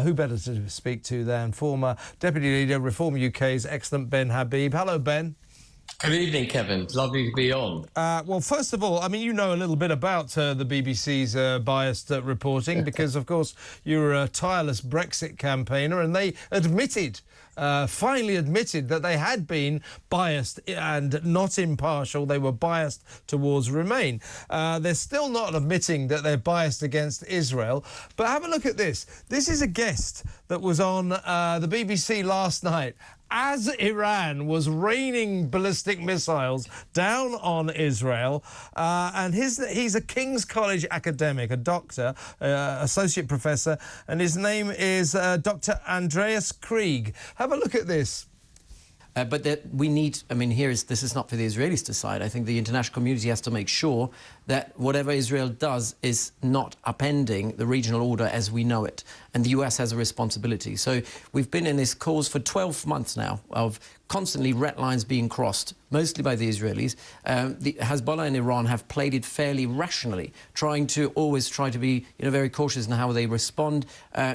Who better to speak to than former Deputy Leader, Reform UK's excellent Ben Habib. Hello, Ben. Good evening, Kevin. Lovely to be on. Well, first of all, I mean, you know a little bit about the BBC's biased reporting because, of course, you're a tireless Brexit campaigner, and they admitted, finally admitted, that they had been biased and not impartial. They were biased towards Remain. They're still not admitting that they're biased against Israel. But have a look at this. This is a guest that was on the BBC last night as Iran was raining ballistic missiles down on Israel. And he's a King's College academic, a doctor, associate professor, and his name is Dr. Andreas Krieg. Have a look at this. But that we need, I mean, this is not for the Israelis to decide. I think the international community has to make sure that whatever Israel does is not upending the regional order as we know it. And the US has a responsibility. So we've been in this cause for 12 months now of constantly red lines being crossed, mostly by the Israelis. The Hezbollah and Iran have played it fairly rationally, always try to be very cautious in how they respond,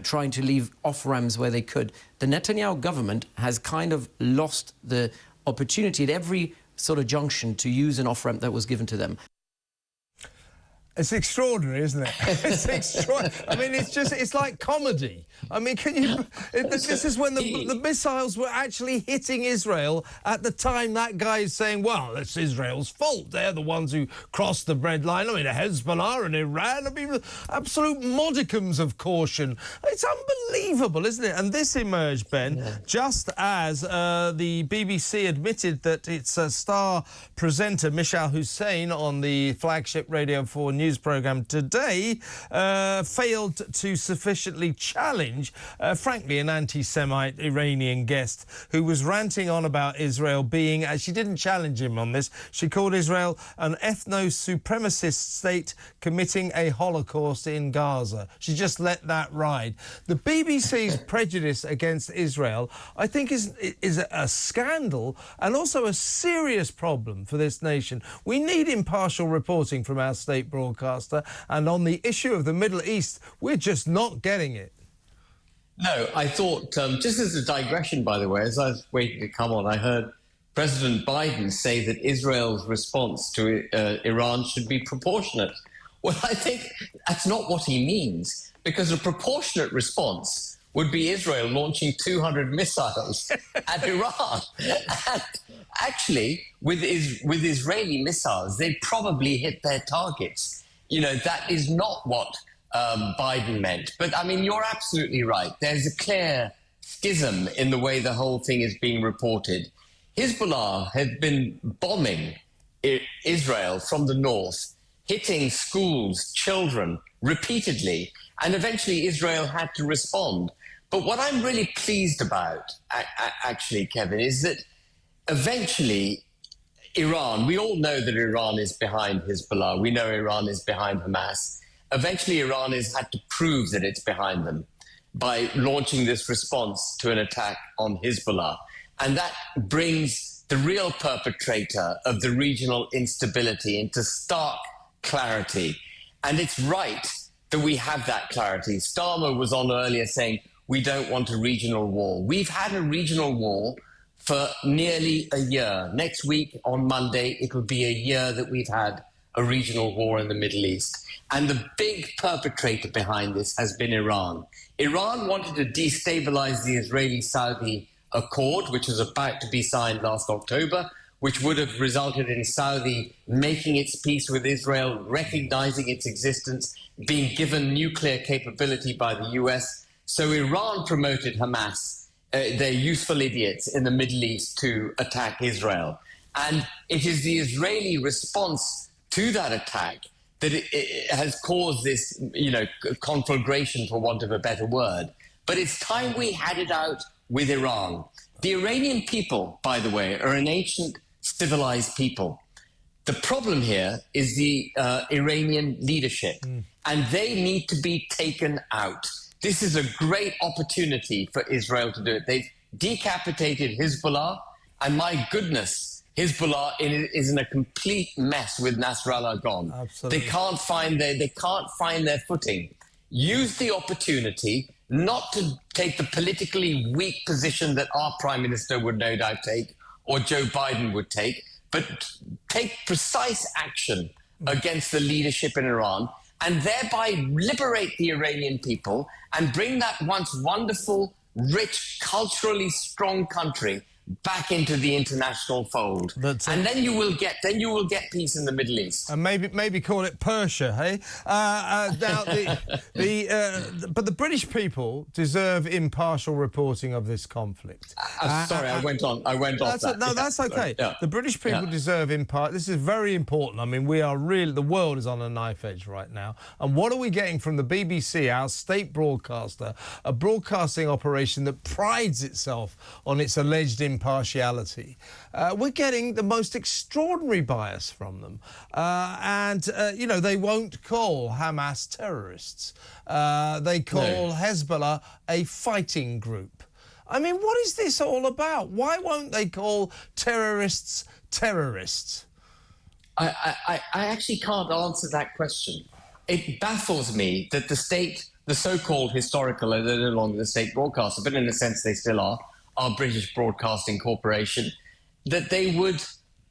trying to leave off-ramps where they could. The Netanyahu government has kind of lost the opportunity at every sort of junction to use an off-ramp that was given to them. It's extraordinary, isn't it? It's extraordinary. I mean, it's like comedy. I mean, this is when the missiles were actually hitting Israel at the time that guy is saying, well, it's Israel's fault. They're the ones who crossed the red line. I mean, Hezbollah and Iran, I mean, absolute modicums of caution. It's unbelievable, isn't it? And this emerged, Ben, just as the BBC admitted that its star presenter, Mishal Hussein, on the flagship Radio 4 news programme today, failed to sufficiently challenge, frankly, an anti-Semite Iranian guest who was ranting on about Israel being, she didn't challenge him on this, she called Israel an ethno-supremacist state committing a Holocaust in Gaza. She just let that ride. The BBC's prejudice against Israel, I think, is a scandal and also a serious problem for this nation. We need impartial reporting from our state broadcaster, and on the issue of the Middle East, we're just not getting it. No, I thought, just as a digression, by the way, as I was waiting to come on, I heard President Biden say that Israel's response to Iran should be proportionate. Well, I think that's not what he means, because a proportionate response would be Israel launching 200 missiles at Iran. And actually, with Israeli missiles, they probably hit their targets. That is not what Biden meant. But, I mean, you're absolutely right. There's a clear schism in the way the whole thing is being reported. Hezbollah has been bombing Israel from the north, hitting schools, children, repeatedly, and eventually Israel had to respond. But what I'm really pleased about, actually, Kevin, is that eventually Iran, we all know that Iran is behind Hezbollah. We know Iran is behind Hamas. Eventually, Iran has had to prove that it's behind them by launching this response to an attack on Hezbollah. And that brings the real perpetrator of the regional instability into stark clarity. And it's right that we have that clarity. Starmer was on earlier saying, we don't want a regional war. We've had a regional war for nearly a year. Next week, on Monday, it will be a year that we've had a regional war in the Middle East. And the big perpetrator behind this has been Iran. Iran wanted to destabilize the Israeli-Saudi accord, which was about to be signed last October, which would have resulted in Saudi making its peace with Israel, recognizing its existence, being given nuclear capability by the US. So Iran promoted Hamas, they're useful idiots in the Middle East, to attack Israel. And it is the Israeli response to that attack that it has caused this, conflagration, for want of a better word. But it's time we had it out with Iran. The Iranian people, by the way, are an ancient, civilized people. The problem here is the Iranian leadership, and they need to be taken out. This is a great opportunity for Israel to do it. They've decapitated Hezbollah, and my goodness, Hezbollah is in a complete mess with Nasrallah gone. Absolutely. They can't find their footing. Use the opportunity not to take the politically weak position that our Prime Minister would no doubt take, or Joe Biden would take, but take precise action against the leadership in Iran and thereby liberate the Iranian people and bring that once wonderful, rich, culturally strong country back into the international fold. And then you will get peace in the Middle East. And maybe call it Persia, hey? Now, but the British people deserve impartial reporting of this conflict. Sorry, I went off that. No, that's okay. Yeah. The British people deserve this is very important. I mean, the world is on a knife edge right now. And what are we getting from the BBC, our state broadcaster, a broadcasting operation that prides itself on its alleged impartiality? We're getting the most extraordinary bias from them. They won't call Hamas terrorists. They call Hezbollah a fighting group. I mean, what is this all about? Why won't they call terrorists terrorists? I actually can't answer that question. It baffles me that the so-called historical, they're no longer the state broadcaster, but in a sense they still are, our British Broadcasting Corporation, that they would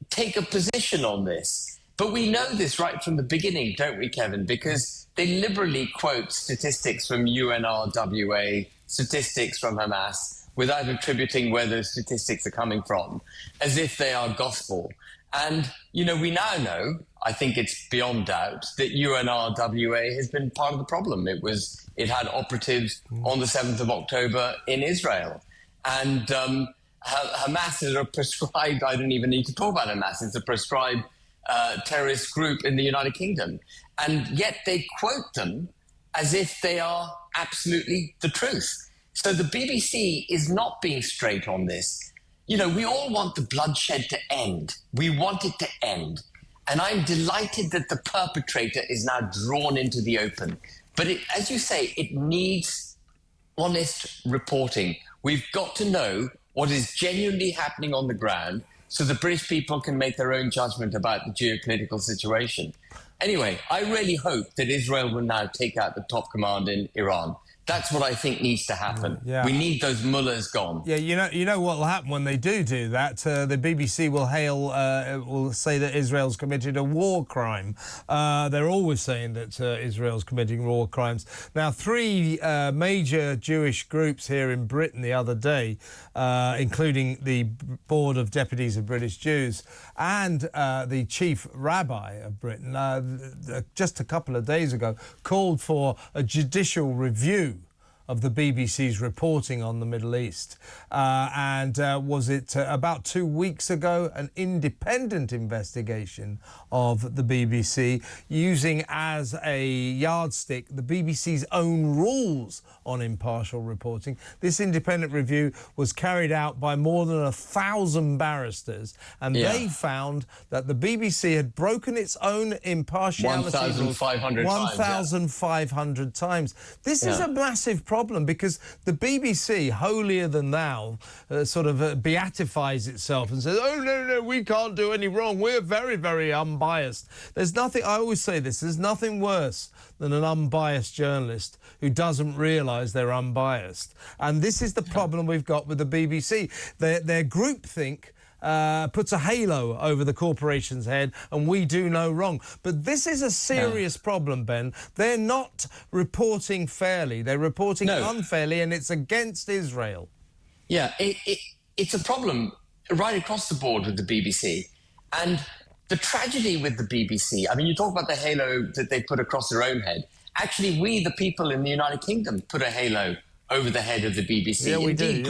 take a position on this. But we know this right from the beginning, don't we, Kevin? Because they liberally quote statistics from UNRWA, statistics from Hamas, without attributing where those statistics are coming from, as if they are gospel. And, we now know, I think it's beyond doubt, that UNRWA has been part of the problem. It had operatives on the 7th of October in Israel. And Hamas is a prescribed, I don't even need to talk about Hamas, it's a prescribed terrorist group in the United Kingdom. And yet they quote them as if they are absolutely the truth. So the BBC is not being straight on this. We all want the bloodshed to end. We want it to end. And I'm delighted that the perpetrator is now drawn into the open. But as you say, it needs honest reporting. We've got to know what is genuinely happening on the ground so the British people can make their own judgment about the geopolitical situation. Anyway, I really hope that Israel will now take out the top command in Iran. That's what I think needs to happen. Yeah. We need those mullahs gone. Yeah, you know what will happen when they do that? The BBC will say that Israel's committed a war crime. They're always saying that Israel's committing war crimes. Now, 3 major Jewish groups here in Britain the other day, including the Board of Deputies of British Jews and the Chief Rabbi of Britain, just a couple of days ago, called for a judicial review of the BBC's reporting on the Middle East. Was it about 2 weeks ago, an independent investigation of the BBC using as a yardstick the BBC's own rules on impartial reporting. This independent review was carried out by more than 1,000 barristers, and they found that the BBC had broken its own impartiality 1,500 times. This is a massive problem because the BBC, holier than thou, beatifies itself and says, oh, no, we can't do any wrong. We're very, very unbiased. There's nothing, I always say this, there's nothing worse than an unbiased journalist who doesn't realise they're unbiased. And this is the problem we've got with the BBC. Their groupthink puts a halo over the corporation's head, and we do no wrong. But this is a serious problem, Ben. They're not reporting fairly. They're reporting unfairly, and it's against Israel. Yeah, it's a problem right across the board with the BBC. And the tragedy with the BBC, I mean, you talk about the halo that they put across their own head. Actually, we, the people in the United Kingdom, put a halo over the head of the BBC. Yeah, we do.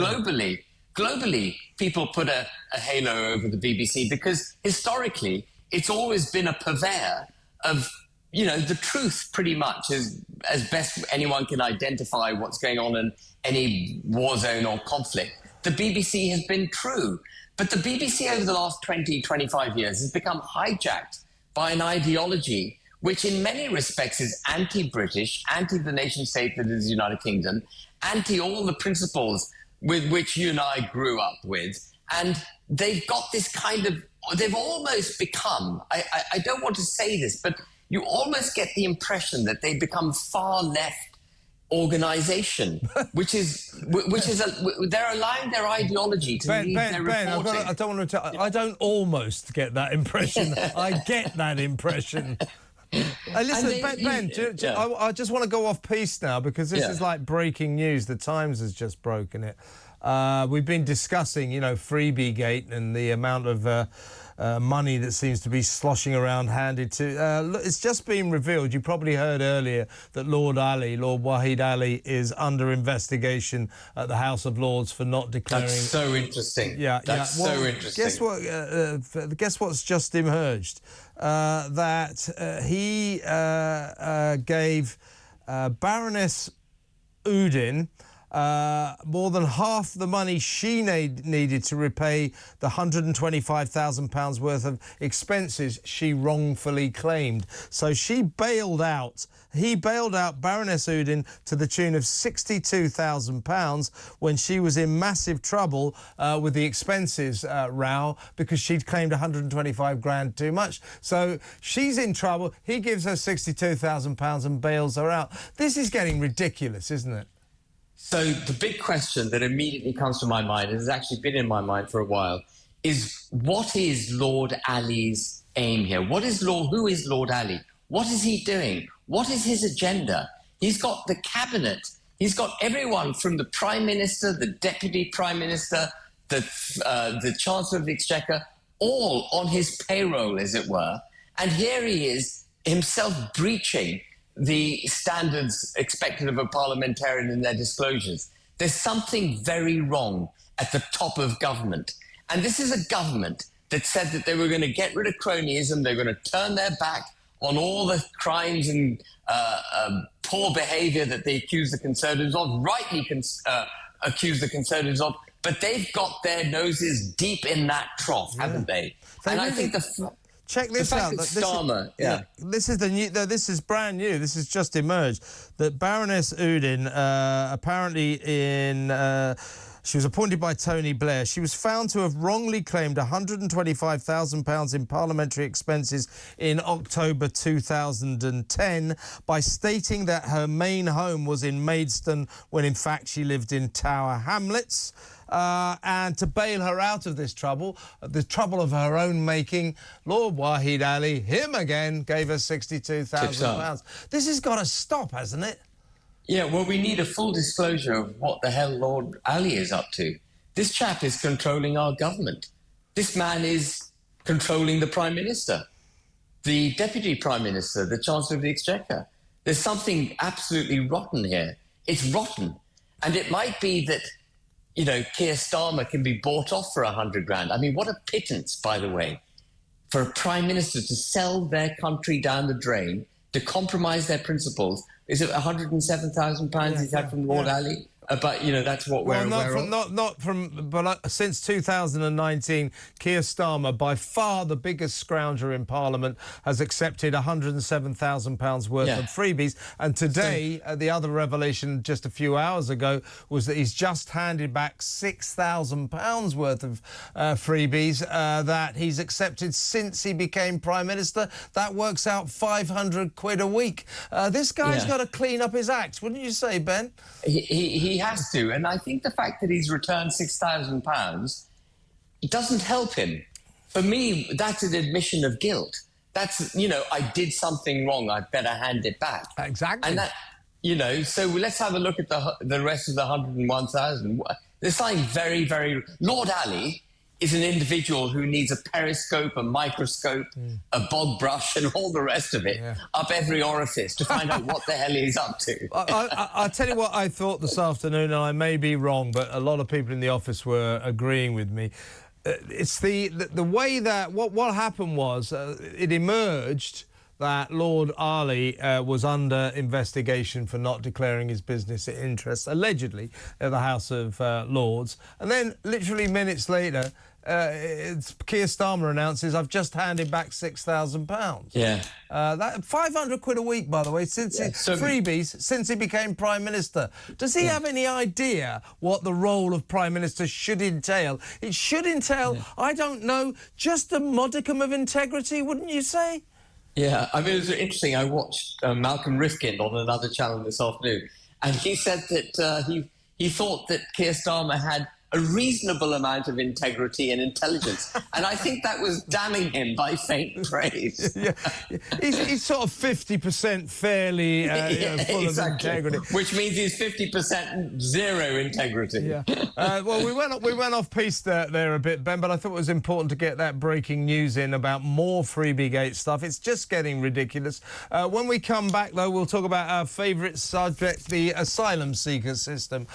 Globally, people put a halo over the BBC because historically it's always been a purveyor of, the truth pretty much as best anyone can identify what's going on in any war zone or conflict. The BBC has been true. But the BBC over the last 20, 25 years has become hijacked by an ideology which in many respects is anti-British, anti the nation state that is the United Kingdom, anti all the principles with which you and I grew up with. And they've got this they've almost become, I don't want to say this, but you almost get the impression that they've become far left organization, which is they're allowing their ideology to lead their reporting. I don't want to. I don't almost get that impression. I get that impression. Listen, Ben, I just want to go off piece now because this is like breaking news. The Times has just broken it. We've been discussing, Freebie Gate and the amount of money that seems to be sloshing around handed to... it's just been revealed. You probably heard earlier that Lord Wahid Ali, is under investigation at the House of Lords for not declaring... That's so interesting. That's so interesting. Guess what's just emerged? That he gave Baroness Udin more than half the money she needed to repay the £125,000 worth of expenses she wrongfully claimed. So he bailed out Baroness Udin to the tune of £62,000 when she was in massive trouble with the expenses row because she'd claimed 125 grand too much. So she's in trouble. He gives her £62,000 and bails her out. This is getting ridiculous, isn't it? So the big question that immediately comes to my mind, and has actually been in my mind for a while, is what is Lord Ali's aim here? Who is Lord Ali? What is he doing? What is his agenda? He's got the cabinet. He's got everyone from the Prime Minister, the Deputy Prime Minister, the Chancellor of the Exchequer, all on his payroll, as it were. And here he is, himself breaching the standards expected of a parliamentarian in their disclosures. There's something very wrong at the top of government. And this is a government that said that they were going to get rid of cronyism, they're going to turn their back on all the crimes and poor behaviour that they accuse the Conservatives of, rightly accuse the Conservatives of, but they've got their noses deep in that trough, haven't they? And I think check this out. This is the new. This is brand new. This has just emerged that Baroness Udin, apparently she was appointed by Tony Blair. She was found to have wrongly claimed £125,000 in parliamentary expenses in October 2010 by stating that her main home was in Maidstone when in fact she lived in Tower Hamlets. And to bail her out of this trouble, the trouble of her own making, Lord Wahid Ali, him again, gave her £62,000. This has got to stop, hasn't it? Yeah, well, we need a full disclosure of what the hell Lord Ali is up to. This chap is controlling our government. This man is controlling the Prime Minister, the Deputy Prime Minister, the Chancellor of the Exchequer. There's something absolutely rotten here. It's rotten. And it might be that Keir Starmer can be bought off for 100 grand. I mean, what a pittance, by the way, for a Prime Minister to sell their country down the drain, to compromise their principles. Is it £107,000 he's had from Lord Ali? But, that's what we're aware of. But since 2019, Keir Starmer, by far the biggest scrounger in Parliament, has accepted £107,000 worth of freebies. And today, the other revelation just a few hours ago was that he's just handed back £6,000 worth of freebies that he's accepted since he became Prime Minister. That works out 500 quid a week. This guy's got to clean up his act, wouldn't you say, Ben? He has to, and I think the fact that he's returned £6,000 doesn't help him. For me, that's an admission of guilt. That's, I did something wrong, I better hand it back. Exactly. And that, so let's have a look at the rest of the 101,000. There's something very, very... Lord Ali is an individual who needs a periscope, a microscope, a bog brush and all the rest of it up every orifice to find out what the hell he's up to. I'll tell you what I thought this afternoon, and I may be wrong, but a lot of people in the office were agreeing with me. It's the way that... What happened was it emerged that Lord Ali was under investigation for not declaring his business interests, allegedly, at the House of Lords. And then, literally minutes later, Keir Starmer announces, I've just handed back £6,000. Yeah. That 500 quid a week, by the way, freebies since he became Prime Minister. Does he have any idea what the role of Prime Minister should entail? It should entail, I don't know, just a modicum of integrity, wouldn't you say? Yeah, I mean, it was interesting. I watched Malcolm Rifkind on another channel this afternoon, and he said that he thought that Keir Starmer had a reasonable amount of integrity and intelligence. And I think that was damning him by faint praise. Yeah, he's sort of 50% fairly full of integrity. Which means he's 50% zero integrity. Yeah. Well, we went off piste there a bit, Ben, but I thought it was important to get that breaking news in about more Freebiegate stuff. It's just getting ridiculous. When we come back, though, we'll talk about our favourite subject, the asylum seeker system.